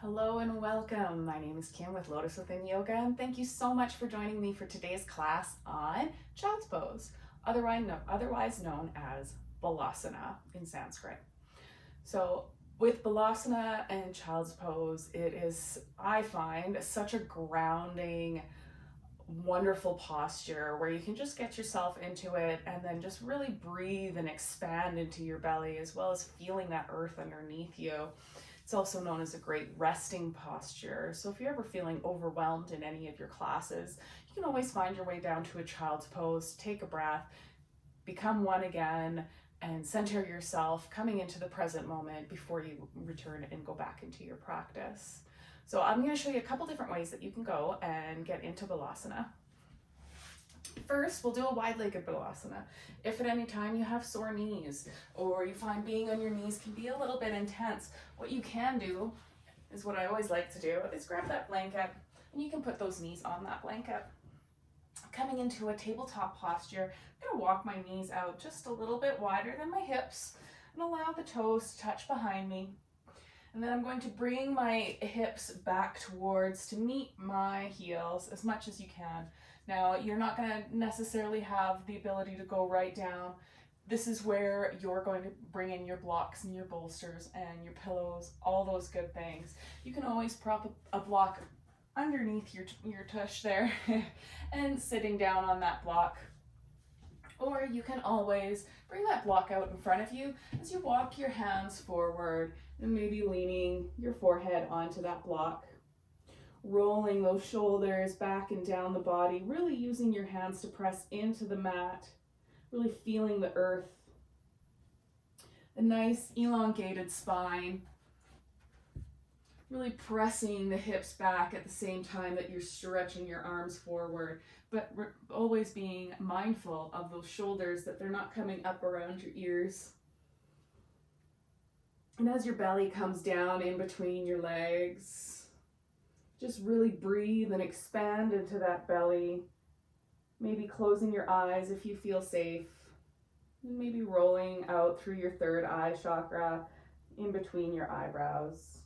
Hello and welcome. My name is Kim with Lotus Within Yoga, and thank you so much for joining me for today's class on Child's Pose, otherwise known as Balasana in Sanskrit. So with Balasana and Child's Pose, it is, I find, such a grounding, wonderful posture where you can just get yourself into it and then just really breathe and expand into your belly, as well as feeling that earth underneath you. It's also known as a great resting posture. So if you're ever feeling overwhelmed in any of your classes, you can always find your way down to a child's pose, take a breath, become one again, and center yourself, coming into the present moment before you return and go back into your practice. So I'm going to show you a couple different ways that you can go and get into Balasana. First, we'll do a wide-legged Balasana. If at any time you have sore knees or you find being on your knees can be a little bit intense, what you can do is what I always like to do is grab that blanket and you can put those knees on that blanket. Coming into a tabletop posture, I'm going to walk my knees out just a little bit wider than my hips and allow the toes to touch behind me. And then I'm going to bring my hips back towards to meet my heels as much as you can. Now, you're not going to necessarily have the ability to go right down. This is where you're going to bring in your blocks and your bolsters and your pillows, all those good things. You can always prop a block underneath your tush there and sitting down on that block. Or you can always bring that block out in front of you as you walk your hands forward and maybe leaning your forehead onto that block. Rolling those shoulders back and down the body, really using your hands to press into the mat, really feeling the earth. A nice elongated spine, really pressing the hips back at the same time that you're stretching your arms forward, but always being mindful of those shoulders, that they're not coming up around your ears. And as your belly comes down in between your legs, just really breathe and expand into that belly. Maybe closing your eyes if you feel safe. And maybe rolling out through your third eye chakra in between your eyebrows.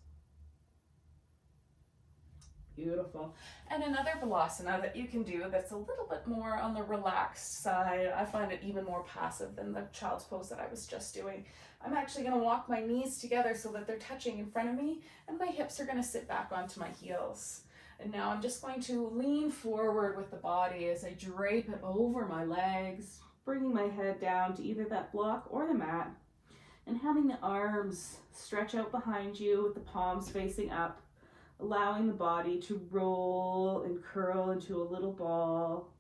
Beautiful. And another Balasana that you can do that's a little bit more on the relaxed side, I find it even more passive than the child's pose that I was just doing. I'm actually going to walk my knees together so that they're touching in front of me, and my hips are going to sit back onto my heels. And now I'm just going to lean forward with the body as I drape it over my legs, bringing my head down to either that block or the mat, and having the arms stretch out behind you with the palms facing up, allowing the body to roll and curl into a little ball.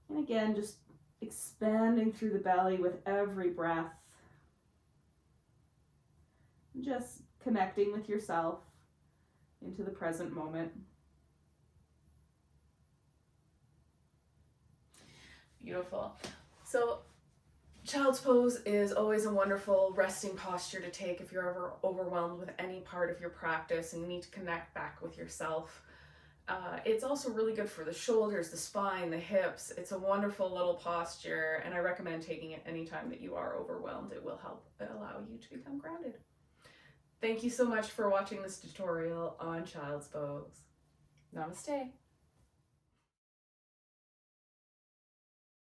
And again, just expanding through the belly with every breath. Just connecting with yourself into the present moment. Beautiful. So child's pose is always a wonderful resting posture to take if you're ever overwhelmed with any part of your practice and you need to connect back with yourself. It's also really good for the shoulders, the spine, the hips. It's a wonderful little posture, and I recommend taking it anytime that you are overwhelmed. It will help allow you to become grounded. Thank you so much for watching this tutorial on child's pose. Namaste.